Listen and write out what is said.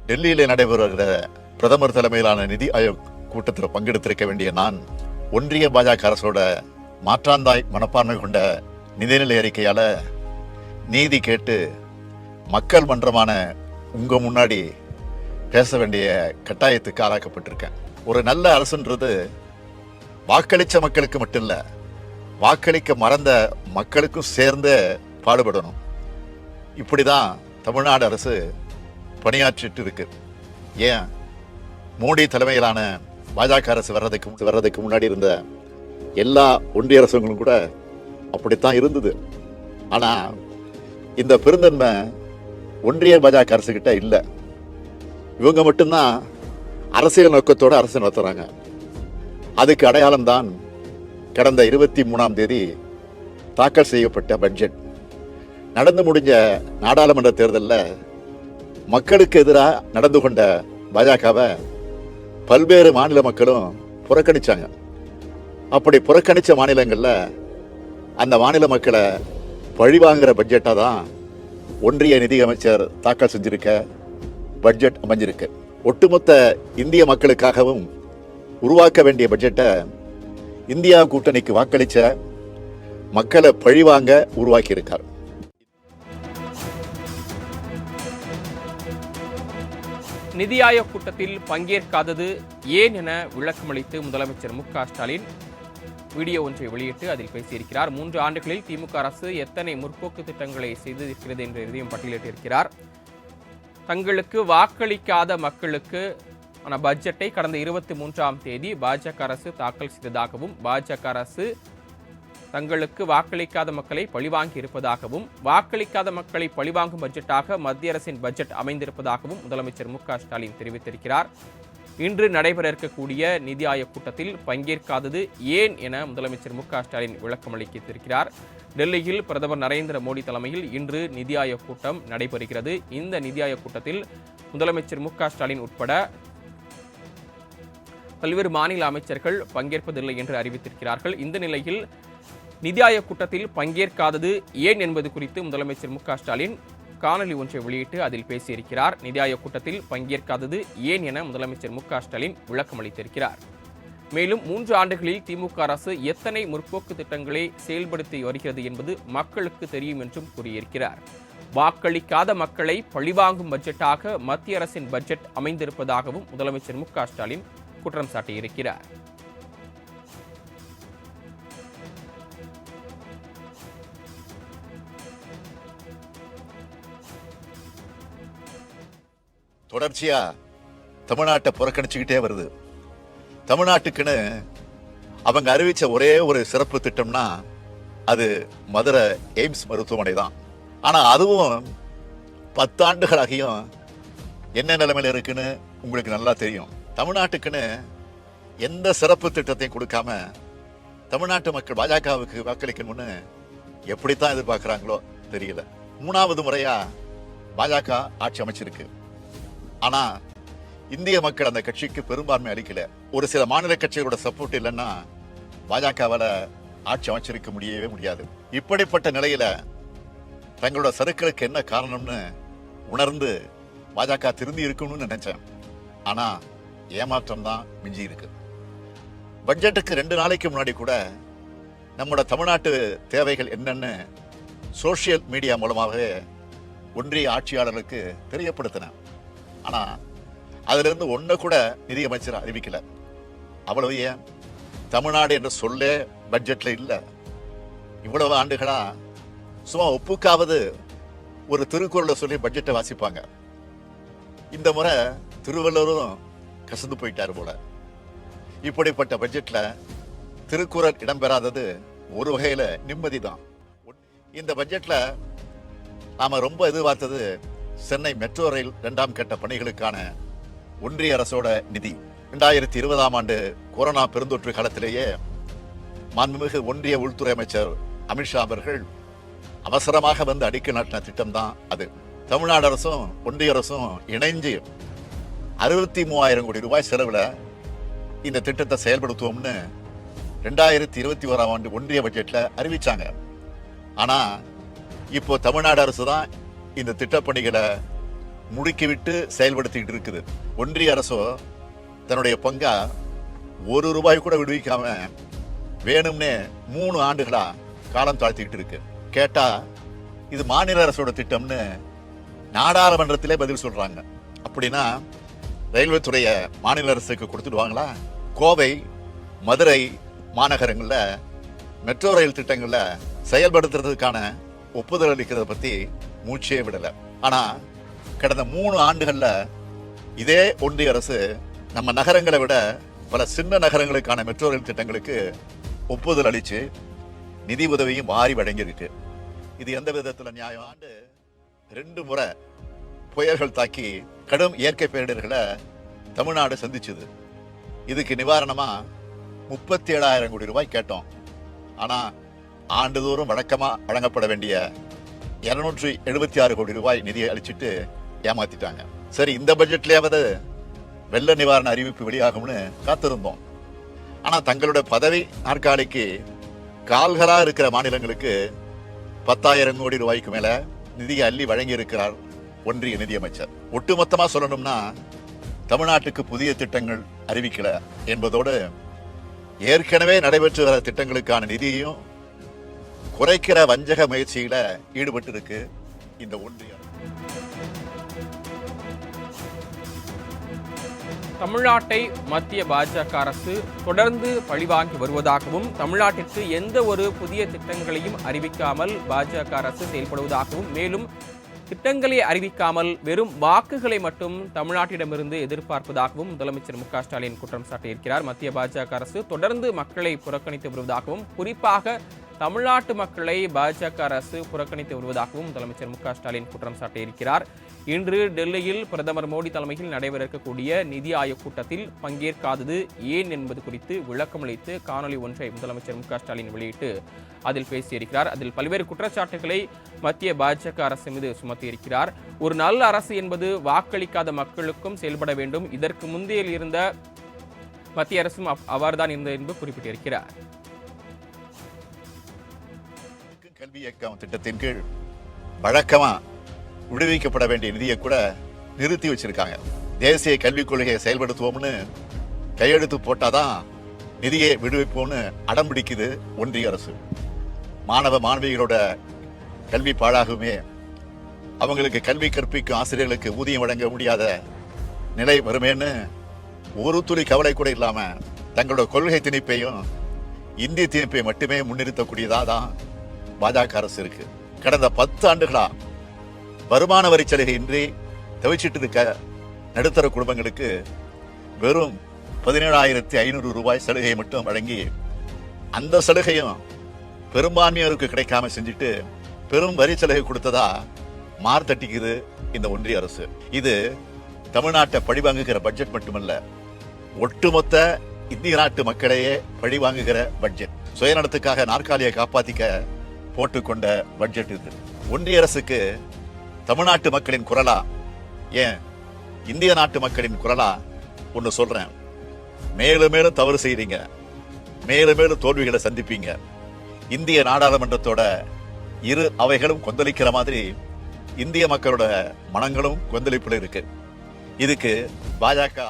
டெல்லியிலே நடைபெறுகிற பிரதமர் தலைமையிலான நிதி ஆயோக் கூட்டத்தில் பங்கெடுத்திருக்க வேண்டிய நான் ஒன்றிய பாஜக அரசோட மாற்றாந்தாய் மனப்பான்மை கொண்ட நிதிநிலை அறிக்கையால நீதி கேட்டு மக்கள் மன்றமான உங்க முன்னாடி பேச வேண்டிய கட்டாயத்துக்கு ஆளாக்கப்பட்டிருக்கேன். ஒரு நல்ல அரசுன்றது வாக்களிச்ச மக்களுக்கு மட்டும் இல்ல, வாக்களிக்க மறந்த மக்களுக்கும் சேர்ந்து பாடுபடணும். இப்படிதான் தமிழ்நாடு அரசு பணியாற்றிட்டு இருக்கு. ஏன் மோடி தலைமையிலான பாஜக அரசு வர்றதுக்கு முன்னாடி இருந்த எல்லா ஒன்றிய அரசுகளும் கூட அப்படித்தான் இருந்தது. ஆனா இந்த பெருந்தன்மை ஒன்றிய பாஜக அரசு கிட்ட இல்லை. இவங்க மட்டும்தான் அரசியல் நோக்கத்தோட அரசு நடத்துறாங்க. அதுக்கு அடையாளம் தான் கடந்த 23ஆம் தேதி தாக்கல் செய்யப்பட்ட பட்ஜெட். நடந்து முடிஞ்ச நாடாளுமன்ற தேர்தலில் மக்களுக்கு எதிராக நடந்து கொண்ட பாஜகவை பல்வேறு மாநில மக்களும் புறக்கணிச்சாங்க. அப்படி புறக்கணிச்ச மாநிலங்களில் அந்த மாநில மக்களை பழிவாங்கிற பட்ஜெட்டாக தான் ஒன்றிய நிதியமைச்சர் தாக்கல் செஞ்சிருக்க பட்ஜெட் அமைஞ்சிருக்கு. ஒட்டுமொத்த இந்திய மக்களுக்காகவும் உருவாக்க வேண்டிய பட்ஜெட்டை இந்தியா கூட்டணிக்கு வாக்களிச்ச மக்களை பழிவாங்க உருவாக்கி இருக்கார். நிதி ஆயோக் கூட்டத்தில் பங்கேற்காதது ஏன் என விளக்கமளித்து முதலமைச்சர் மு.க.ஸ்டாலின் வீடியோ ஒன்றை வெளியிட்டு அதில் பேசியிருக்கிறார். 3 ஆண்டுகளில் திமுக அரசு எத்தனை முற்போக்கு திட்டங்களை செய்திருக்கிறது என்ற இதையும் பட்டியலிட்டிருக்கிறார். தங்களுக்கு வாக்களிக்காத மக்களுக்கு பட்ஜெட்டை கடந்த 23ஆம் தேதி பாஜக அரசு தாக்கல் செய்ததாகவும், பாஜக அரசு தங்களுக்கு வாக்களிக்காத மக்களை பழிவாங்கி இருப்பதாகவும், வாக்களிக்காத மக்களை பழிவாங்கும் பட்ஜெட்டாக மத்திய அரசின் பட்ஜெட் அமைந்திருப்பதாகவும் முதலமைச்சர் மு.க.ஸ்டாலின் தெரிவித்திருக்கிறார். இன்று நடைபெற இருக்கக்கூடிய நிதி ஆயோக் கூட்டத்தில் பங்கேற்காதது ஏன் என முதலமைச்சர் மு.க.ஸ்டாலின் விளக்கம் அளித்திருக்கிறார். டெல்லியில் பிரதமர் நரேந்திர மோடி தலைமையில் இன்று நிதி ஆயோக் கூட்டம் நடைபெறுகிறது. இந்த நிதி ஆயோக் கூட்டத்தில் முதலமைச்சர் மு.க.ஸ்டாலின் உட்பட பல்வேறு மாநில அமைச்சர்கள் பங்கேற்பதில்லை என்று அறிவித்திருக்கிறார்கள். இந்த நிலையில் நிதி ஆயோக் கூட்டத்தில் பங்கேற்காதது ஏன் என்பது குறித்து முதலமைச்சர் மு.க.ஸ்டாலின் காணொலி ஒன்றை வெளியிட்டு அதில் பேசியிருக்கிறார். நிதி ஆயோக் கூட்டத்தில் பங்கேற்காதது ஏன் என முதலமைச்சர் மு.க.ஸ்டாலின் விளக்கம் அளித்திருக்கிறார். மேலும் 3 ஆண்டுகளில் திமுக அரசு எத்தனை முற்போக்கு திட்டங்களை செயல்படுத்தி வருகிறது என்பது மக்களுக்கு தெரியும் என்றும் கூறியிருக்கிறார். வாக்களிக்காத மக்களை பழிவாங்கும் பட்ஜெட்டாக மத்திய அரசின் பட்ஜெட் அமைந்திருப்பதாகவும் முதலமைச்சர் மு.க.ஸ்டாலின் குற்றம் சாட்டியிருக்கிறார். தொடர்ச்சியா தமிழ்நாட்டை புறக்கணிச்சுக்கிட்டே வருது. தமிழ்நாட்டுக்குன்னு அவங்க அறிவிச்ச ஒரே ஒரு சிறப்பு திட்டம்னா அது மதுரை எய்ம்ஸ் மருத்துவமனை தான். ஆனா அதுவும் 10 ஆண்டுகளாகியும் என்ன நிலைமையில இருக்குன்னு உங்களுக்கு நல்லா தெரியும். தமிழ்நாட்டுக்குன்னு எந்த சிறப்பு திட்டத்தையும் கொடுக்காம தமிழ்நாட்டு மக்கள் பாஜகவுக்கு வாக்களிக்கணும்னு எப்படித்தான் எதிர்பார்க்கிறாங்களோ தெரியல. 3வது முறையா பாஜக ஆட்சி அமைச்சிருக்கு. ஆனா இந்திய மக்கள் அந்த கட்சிக்கு பெரும்பான்மை அளிக்கல. ஒரு சில மாநில கட்சிகளோட சப்போர்ட் இல்லைன்னா பாஜகவால ஆட்சி அமைச்சிருக்க முடியவே முடியாது. இப்படிப்பட்ட நிலையில தங்களோட சறுக்களுக்கு என்ன காரணம்னு உணர்ந்து பாஜக திருந்தி இருக்கணும்னு நினைச்சேன். ஆனா ஏமாற்றம் தான் மிஞ்சி இருக்கு. பட்ஜெட்டுக்கு 2 நாளைக்கு முன்னாடி கூட நம்மளோட தமிழ்நாட்டு தேவைகள் என்னன்னு சோசியல் மீடியா மூலமாகவே ஒன்றிய ஆட்சியாளர்களுக்கு தெரியப்படுத்தினேன். ஆனா அதுல இருந்து ஒண்ணு கூட நிதியமைச்சர் அறிவிக்கல. அவ்வளவு ஏன் தமிழ்நாடு என்ற சொல்லே பட்ஜெட்ல இல்ல. இவ்வளவு ஆண்டுகளா சும்மா ஒப்புக்காவது ஒரு திருக்குறளை சொல்லி பட்ஜெட்டை வாசிப்பாங்க. இந்த முறை திருவள்ளுவரும் கசந்து போயிட்டாரு போல. இப்படிப்பட்ட பட்ஜெட்ல திருக்குறள் இடம்பெறாதது ஒரு வகையில நிம்மதி தான். இந்த பட்ஜெட்ல நாம ரொம்ப எதிர்பார்த்தது சென்னை மெட்ரோ ரயில் 2ஆம் கட்ட பணிகளுக்கான ஒன்றிய அரசோட நிதி. 2020ஆம் ஆண்டு கொரோனா பெருந்தொற்று காலத்திலேயே மாண்புமிகு ஒன்றிய உள்துறை அமைச்சர் அமித்ஷா அவர்கள் அவசரமாக வந்து அடிக்கல் நாட்டின திட்டம் தான் அது. தமிழ்நாடு அரசும் ஒன்றிய அரசும் இணைஞ்சு 63,000 கோடி ரூபாய் செலவுல இந்த திட்டத்தை செயல்படுத்துவோம்னு 2021ஆம் ஆண்டு ஒன்றிய பட்ஜெட்ல அறிவிச்சாங்க. ஆனா இப்போ தமிழ்நாடு அரசு தான் இந்த திட்டப்பணிகளை முடுக்கிவிட்டு செயல்படுத்திட்டு இருக்குது. ஒன்றிய அரசோ தன்னுடைய பங்கா ₹1 கூட விடுவிக்காம வேணும்னே 3 ஆண்டுகளா காலம் தாழ்த்திக்கிட்டு இருக்கு. கேட்டா இது மாநில அரசோட திட்டம்னு நாடாளுமன்றத்திலே பதில் சொல்றாங்க. அப்படின்னா ரயில்வே துறையை மாநில அரசுக்கு கொடுத்துடுவாங்களா? கோவை, மதுரை மாநகரங்கள்ல மெட்ரோ ரயில் திட்டங்கள்ல செயல்படுத்துறதுக்கான ஒப்புதல் அளிக்கிறத பத்தி மூச்சே விடல. ஆனா கடந்த 3 ஆண்டுகள்ல இதே ஒன்றிய அரசு நம்ம நகரங்களை விட பல சின்ன நகரங்களுக்கான மெட்ரோ ரயில் திட்டங்களுக்கு ஒப்புதல் அளிச்சு நிதி உதவியும் வாரி வழங்கியிருக்கு. இது எந்த விதத்துல நியாயம்? ஆண்டு 2 முறை புயல்கள் தாக்கி கடும் இயற்கை பேரிடர்களை தமிழ்நாடு சந்திச்சது. இதுக்கு நிவாரணமா 37,000 கோடி ரூபாய் கேட்டோம். ஆனா ஆண்டுதோறும் வழக்கமா வழங்கப்பட வேண்டிய 276 கோடி ரூபாய் நிதியை அளிச்சுட்டு ஏமாத்திட்டாங்க. சரி, இந்த பட்ஜெட்லயாவது வெள்ள நிவாரண அறிவிப்பு வெளியாகும்னு காத்திருந்தோம். ஆனா தங்களுடைய பதவி நாற்காலிக்கு கால்களா இருக்கிற மாநிலங்களுக்கு 10,000 கோடி ரூபாய்க்கு மேல நிதியை அள்ளி வழங்கி இருக்கிறார் ஒன்றிய நிதியமைச்சர். ஒட்டுமொத்தமா சொல்லணும்னா தமிழ்நாட்டுக்கு புதிய திட்டங்கள் அறிவிக்கல என்பதோடு ஏற்கனவே நடைபெற்று வர திட்டங்களுக்கான நிதியையும் குறைக்கிற வஞ்சக முயற்சியில ஈடுபட்டு இருக்கு இந்த ஒன்றிய. தமிழ்நாட்டை மத்திய பாஜக அரசு தொடர்ந்து பழிவாங்கி வருவதாகவும், தமிழ்நாட்டிற்கு எந்த ஒரு புதிய திட்டங்களையும் அறிவிக்காமல் பாஜக அரசு செயல்படுவதாகவும், மேலும் திட்டங்களை அறிவிக்காமல் வெறும் வாக்குகளை மட்டும் தமிழ்நாட்டிடமிருந்து எதிர்பார்ப்பதாகவும் முதலமைச்சர் மு.க. ஸ்டாலின் குற்றம் சாட்டியிருக்கிறார். மத்திய பாஜக அரசு தொடர்ந்து மக்களை புறக்கணித்து வருவதாகவும், குறிப்பாக தமிழ்நாட்டு மக்களை பாஜக அரசு புறக்கணித்து வருவதாகவும் முதலமைச்சர் மு.க. ஸ்டாலின் குற்றம் சாட்டியிருக்கிறார். இன்று டெல்லியில் பிரதமர் மோடி தலைமையில் நடைபெற இருக்கக்கூடிய நிதி ஆயோக் கூட்டத்தில் பங்கேற்காதது ஏன் என்பது குறித்து விளக்கமளித்து காணொலி ஒன்றை முதலமைச்சர் மு.க. ஸ்டாலின் வெளியிட்டு அதில் பேசியிருக்கிறார். அதில் பல்வேறு குற்றச்சாட்டுகளை மத்திய பாஜக அரசு மீது சுமத்தியிருக்கிறார். ஒரு நல்ல அரசு என்பது வாக்களிக்காத மக்களுக்கும் செயல்பட வேண்டும். இதற்கு முந்தைய இருந்த மத்திய அரசும் அவ்வாறுதான் இருந்தது என்று குறிப்பிட்டிருக்கிறார். கல்வி இயக்கம் திட்டத்தின் கீழ் வழக்கமா விடுவிக்கப்பட வேண்டிய நிதியை கூட நிறுத்தி வச்சிருக்காங்க. தேசிய கல்விக் கொள்கையை செயல்படுத்துவோம்னு கையெழுத்து போட்டாதான் நிதியை விடுவிப்போம்னு அடம் பிடிக்குது ஒன்றிய அரசு. மாணவ மாணவிகளோட கல்வி பாழாகுமே, அவங்களுக்கு கல்வி கற்பிக்கும் ஆசிரியர்களுக்கு ஊதியம் வழங்க முடியாத நிலை வருமேன்னு ஒரு துளி கவலை கூட இல்லாம தங்களோட கொள்கை திணிப்பையும் இந்தி திணிப்பை மட்டுமே முன்னிறுத்தக்கூடியதான் பாஜக அரசு இருக்கு. கடந்த 10 ஆண்டுகளா வருமான வரி சலுகை இன்றி தவிச்சிட்டு இருக்க நடுத்தர குடும்பங்களுக்கு வெறும் 17,500 ரூபாய் சலுகை மட்டும் வழங்கி அந்த சலுகையும் பெரும்பான்மையோருக்கு கிடைக்காம செஞ்சுட்டு பெரும் வரி சலுகை கொடுத்ததா மார்த்தட்டிக்குது இந்த ஒன்றிய அரசு. இது தமிழ்நாட்டை பழிவாங்குகிற பட்ஜெட் மட்டுமல்ல, ஒட்டுமொத்த இந்திய நாட்டு மக்களையே பழிவாங்குகிற பட்ஜெட். சுயநலத்துக்காக நாற்காலியை காப்பாத்திக்க போட்டுக்கொண்ட பட்ஜெட் இது. ஒன்றிய அரசுக்கு தமிழ்நாட்டு மக்களின் குரலா, ஏன் இந்திய நாட்டு மக்களின் குரலா ஒன்னு சொல்றேன். மேலும் மேலும் தவறு செய்றீங்க, மேலும் மேலும் தோல்விகளை சந்திப்பீங்க. இந்திய நாடாளுமன்றத்தோட இரு அவைகளும் கொந்தளிக்கிற மாதிரி இந்திய மக்களோட மனங்களும் கொந்தளிப்புல இருக்கு. இதுக்கு பாஜக